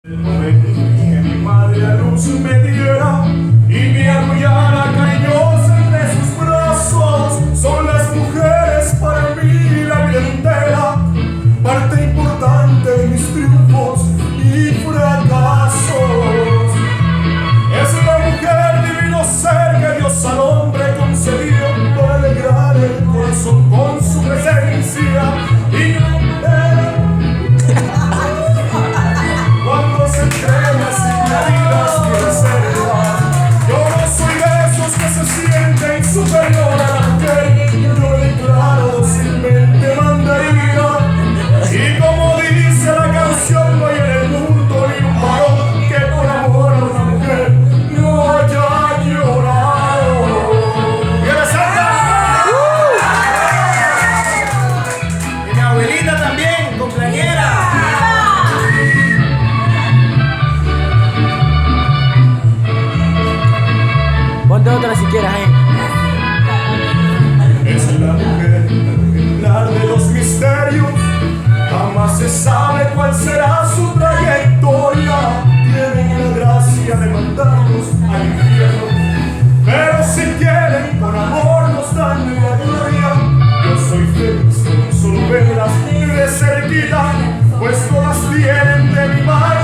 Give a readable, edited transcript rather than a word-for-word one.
Que mi madre a luz me diera y me arrullara cariñosa entre sus brazos. Son las mujeres para mí la vida entera, parte importante de mis triunfos y fracasos. Es la mujer, divino ser que Dios al hombre concedió para alegrar el corazón con su presencia y cuando se entrega sin medidas ni reservas. Yo no soy de esos que se sienten superior a la mujer. Yo declaro sin mente mandarina. Y como dice la canción, no hay en el mundo ni un varón que por amor a una mujer no haya llorado. ¡Viva Santa! Y mi abuelita también, cumpleañera. Ponte otra si quieres, Es la mujer ejemplar de los misterios. Jamás se sabe cuál será su trayectoria. Tienen la gracia de mandarnos al infierno, pero si quieren con amor nos dan la gloria. Yo soy feliz con solo verlas de cerquita, pues todas tienen de mi madre